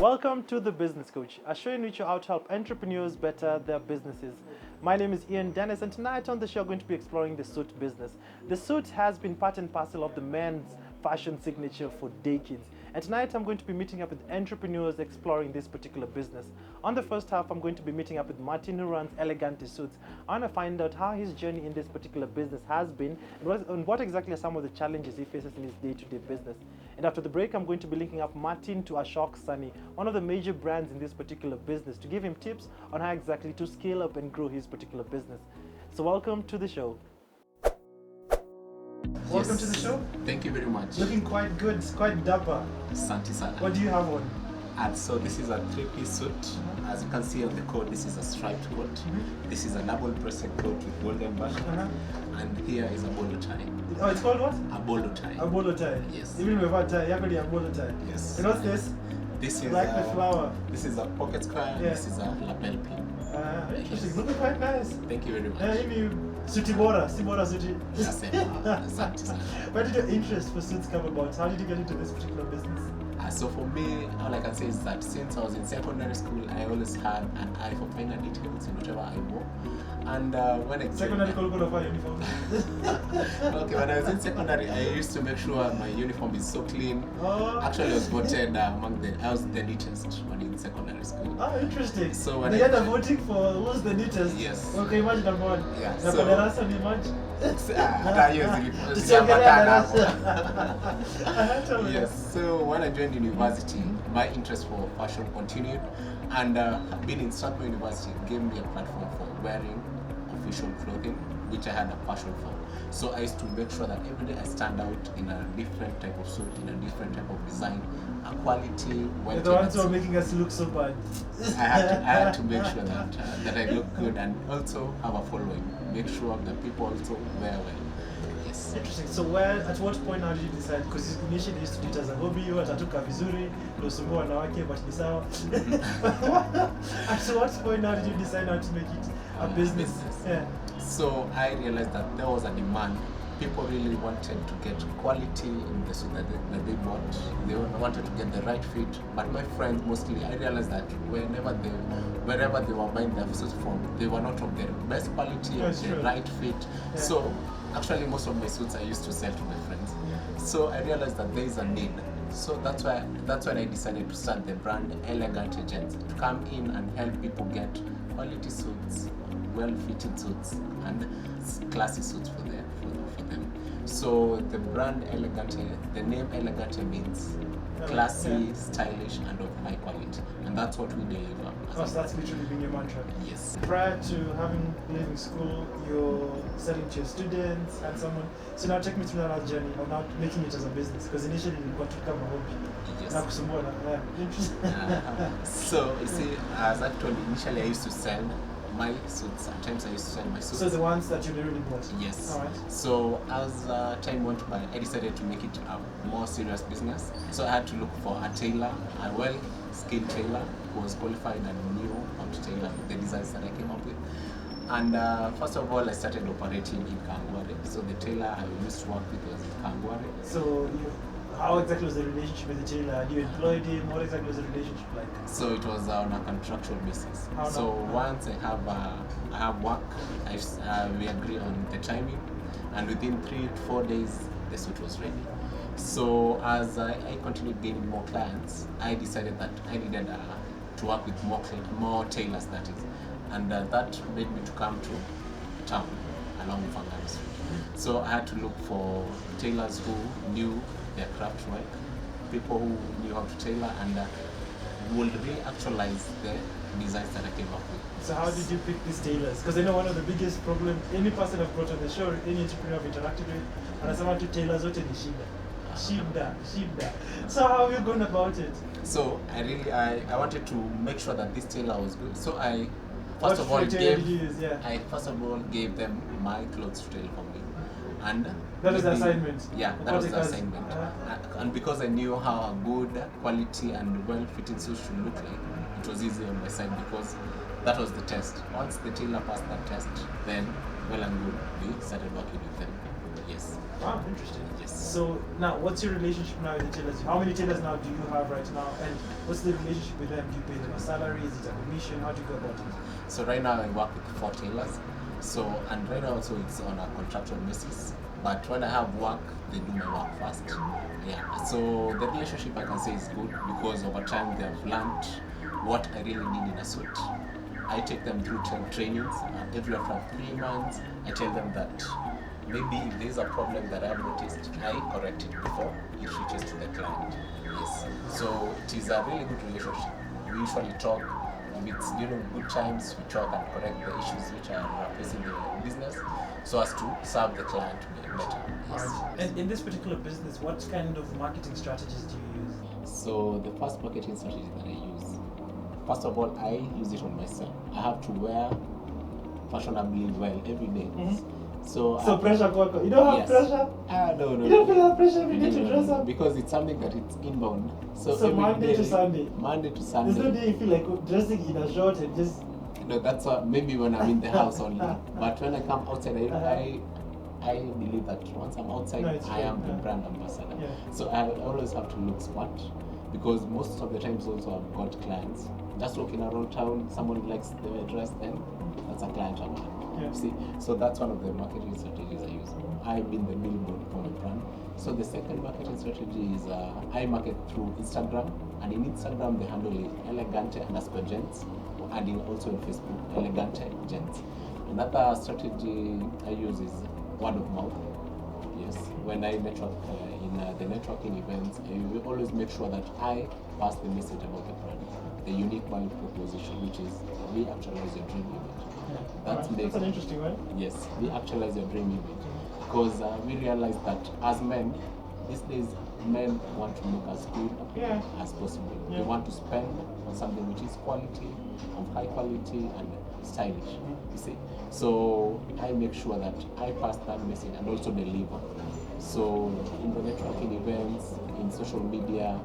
Welcome to The Business Coach, a show in which I to help entrepreneurs better their businesses. My name is Ian Dennis, and tonight on the show, I'm going to be exploring the suit business. The suit has been part and parcel of the men's fashion signature for decades. And tonight, I'm going to be meeting up with entrepreneurs exploring this particular business. On the first half, I'm going to be meeting up with Martin, who runs Elegante Suits. I want to find out how his journey in this particular business has been and what exactly are some of the challenges he faces in his day-to-day business. And after the break, I'm going to be linking up Martin to Ashok Sunny, one of the major brands in this particular business, to give him tips on how exactly to scale up and grow his particular business. So welcome to the show. Welcome to the show. Thank you very much. Looking quite good, quite dapper. Santi sana. What do you have on? And so this is a three-piece suit. As you can see on the coat, this is a striped coat. This is a double-breasted coat with golden button. And here is a bolo tie. Oh, it's called what? A bolo tie. A bolo tie. Yes. Even with a tie, you have a bolo tie. Yes. And what's this? This is like the flower. This is a pocket square. Yeah. This is a lapel pin. Interesting. Looking quite nice. Thank you very much. Suti bora suti. Where did your interest for suits come about? How did you get into this particular business? So for me, all I can say is that since I was in secondary school, I always had an eye for finer details in whatever I wore. And when I secondary uniform. Okay, when I was in secondary, I used to make sure my uniform is so clean. Oh. Actually, I was voted I was the neatest when in secondary school. Oh, interesting. So when they had a voting for who's the neatest. Yes. Okay, imagine number one. Yeah. So yes. So when I joined university, my interest for fashion continued, and being in Strathmore University gave me a platform for wearing official clothing, which I had a passion for. So I used to make sure that every day I stand out in a different type of suit, in a different type of design, a quality. The ones who are making us look so bad. I had to make sure that I look good and also have a following. Make sure that people also wear well. Yes. Interesting. So at what point now did you decide? Because initially you used to do it as a hobby, you atatuka vizuri, kusumbua wanawake, but ni sawa. At what point now did you decide now to make it a business? Yeah. So I realized that there was a demand. People really wanted to get quality in the suit that they bought. They wanted to get the right fit. But my friends mostly, I realized that wherever they were buying their suits from, they were not of the best quality, That's the true. right fit. Yeah. So actually most of my suits I used to sell to my friends. Yeah. So I realized that there is a need. So that's when I decided to start the brand Elegante Gents, to come in and help people get quality suits, well-fitted suits, and classy suits for them. So the brand Elegante, the name Elegante means classy, stylish, and of high quality, and that's what we deliver. So that's literally been your mantra. Yes. Prior to leaving school, you're selling to your students and someone. So now take me through that journey of now making it as a business, because initially you got to become a hobby. Yes. So you see, as actually initially I used to sell my suits. Sometimes I used to sell my suits. So the ones that you really bought? Yes. All right. So as time went by, I decided to make it a more serious business. So I had to look for a tailor, a well-skilled tailor who was qualified and knew how to tailor the designs that I came up with. And first of all, I started operating in Kangware. So the tailor I used to work with was in Kangware. So how exactly was the relationship with the tailor? You employed him? What exactly was the relationship like? So it was on a contractual basis. Once I have work, we agree on the timing, and within 3 to 4 days, the suit was ready. So as I continued gaining more clients, I decided that I needed to work with more tailors, that is, and that made me to come to town along Wangari Street. So I had to look for tailors who knew their craft work, people who knew how to tailor and would re-actualize the designs that I came up with. So how did you pick these tailors? Because I know one of the biggest problems any person I've brought on the show, any entrepreneur I've interacted with, and I want to tailors what in shida. So how have you gone about it? So I wanted to make sure that this tailor was good. So I first of all gave them my clothes to tailor for me. And that was the assignment? Yeah, that was the assignment. And because I knew how a good quality and well-fitting suit should look like, it was easy on my side because that was the test. Once the tailor passed that test, then well and good, we started working with them. Yes. Wow, interesting. Yes. So now, what's your relationship now with the tailors? How many tailors now do you have right now? And what's the relationship with them? Do you pay them a salary? Is it a commission? How do you go about it? So right now I work with 4 tailors. So and right now also it's on a contractual basis. But when I have work, they do my work first. Yeah. So the relationship I can say is good because over time they have learned what I really need in a suit. I take them through trainings. Every after 3 months, I tell them that maybe if there's a problem that I've noticed, I correct it before it reaches to the client. Yes. So it is a really good relationship. We usually talk. If it's during good times, we talk and correct the issues which are facing the business so as to serve the client better. Yes. And in this particular business, what kind of marketing strategies do you use? So the first marketing strategy that I use, first of all, I use it on myself. I have to wear fashionably well every day. So Pressure kwako. You don't have yes. pressure? No. You don't feel that pressure every day to dress up? Because it's something that it's inbound. So So every Monday day- to Sunday? Monday to There's Sunday. no day you feel like dressing in a short and just... No, that's what, maybe when I'm in the house only. But when I come outside, I believe that once I'm outside, No, it's I am true, the yeah. brand ambassador. Yeah. So I always have to look smart because most of the times also I've got clients. Just walking around town, someone likes the dress, then that's a client of mine. Yeah. See, so that's one of the marketing strategies I use. I've been the billboard for my brand. So the second marketing strategy is I market through Instagram, and in Instagram the handle is elegante_gents, and also in Facebook elegante gents. Another strategy I use is word of mouth. Yes, when I network in the networking events, I will always make sure that I pass the message about the brand, the unique value proposition, which is we actualize your dream image. That's an interesting one. Yes, we actualize your dream image because we realize that as men, these days men want to look as good Yeah. as possible. Yeah. They want to spend on something which is quality, of high quality and stylish. You see, so I make sure that I pass that message and also deliver. So in the networking events, in social media,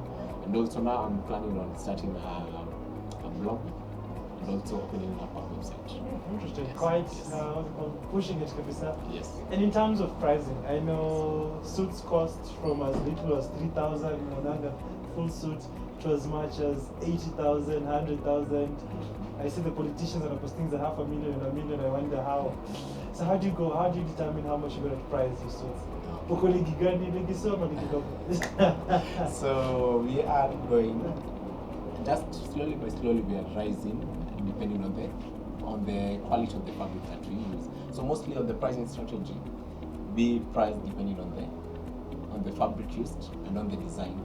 and also now I'm planning on starting a blog and also opening up a website. Interesting. Yes. Quite Yes. pushing it, kabisa. Yes. And in terms of pricing, I know suits cost from as little as 3,000 monanga full suit to as much as 80,000, 100,000. I see the politicians are posting the $500,000 and $1 million. I wonder how. So how do you go? How do you determine how much you're going to price your suits? Uko ligi gani? Ligi soma, ligi dogo? So we are going just slowly by slowly we are rising depending on the quality of the fabric that we use. So mostly on the pricing strategy, we price depending on the fabric used and on the design.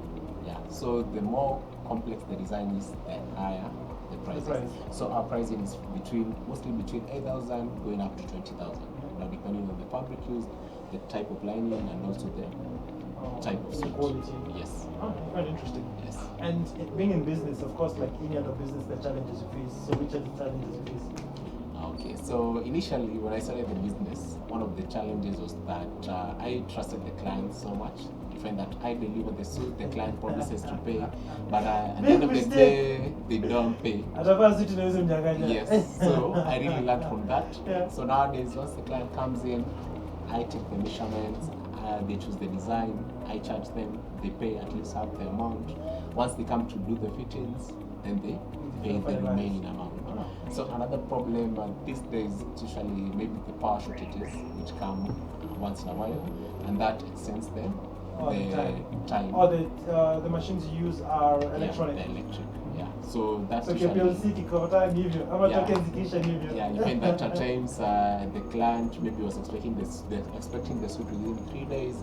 Yeah. So the more complex the design is, the higher the price. price. So our pricing is mostly between 8,000 going up to 20,000. Now depending on the fabric used, the type of lining and also the type of suit. Quality. Yes. Oh, quite interesting. Yes. And being in business, of course, like any other business, the challenges you face. So which are the challenges you face? Okay, so initially when I started the business, one of the challenges was that I trusted the client so much. To find that I deliver the suit, the client promises to pay, but at the end of the day, they don't pay. Atavaa suti na hizo mnyang'anya. Yes, so I really learned from that. Yeah. So nowadays, once the client comes in, I take the measurements, they choose the design, I charge them, they pay at least half the amount. Once they come to do the fittings, then they pay the remaining amount. So another problem these days, it's usually maybe the power shortages, which come once in a while, and that extends the time. Or the machines you use are electronic. Yeah, the electric. Yeah. So that's So usually. KPLC kikota ni hivyo, ama Yeah. tokens zikisha ni hivyo. Yeah, you find that at times the client maybe was expecting the suit within 3 days.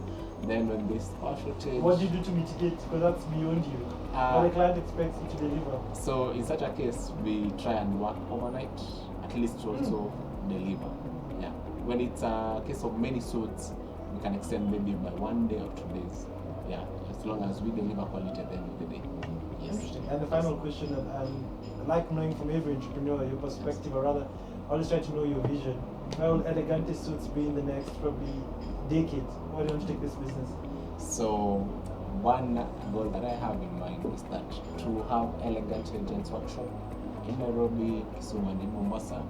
Then when this power shortage. What do you do to mitigate? Because that's beyond you. What the client expects you to deliver. So in such a case, we try and work overnight, at least to also deliver. Yeah. When it's a case of many suits, we can extend maybe by 1 day or 2 days. Yeah, as long as we deliver quality at the end of the day. Yes. Interesting. And the final question, and I like knowing from every entrepreneur your perspective, or rather, I always try to know your vision. Where will Elegante Suits be in the next probably decade? Why don't you take this business? So one goal that I have in mind is that to have elegant agents workshop in Nairobi, Kisumu, and in Mombasa.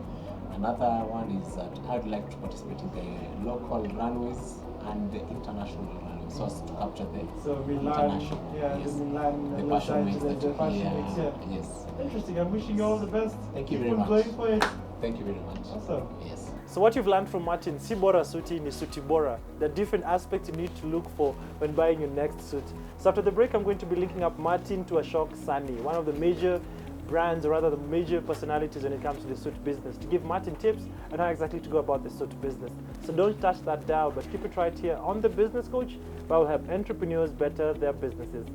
Another one is that I'd like to participate in the local runways and the international rally, so as to capture the So Milan, international. yeah, Yes. the Milan, The Los Fashion Week Angeles, that- the Fashion yeah, Weeks, yeah. yes. Interesting. I'm wishing you all the best. Thank you Keep very on much. going for it. Thank you very much. Awesome. Yes. So what you've learned from Martin, si bora suti ni suti bora. There are different aspects you need to look for when buying your next suit. So after the break, I'm going to be linking up Martin to Ashok Sani, one of the major brands, or rather the major personalities when it comes to the suit business, to give Martin tips on how exactly to go about the suit business. So don't touch that dial, but keep it right here on The Business Coach, where we'll help entrepreneurs better their businesses.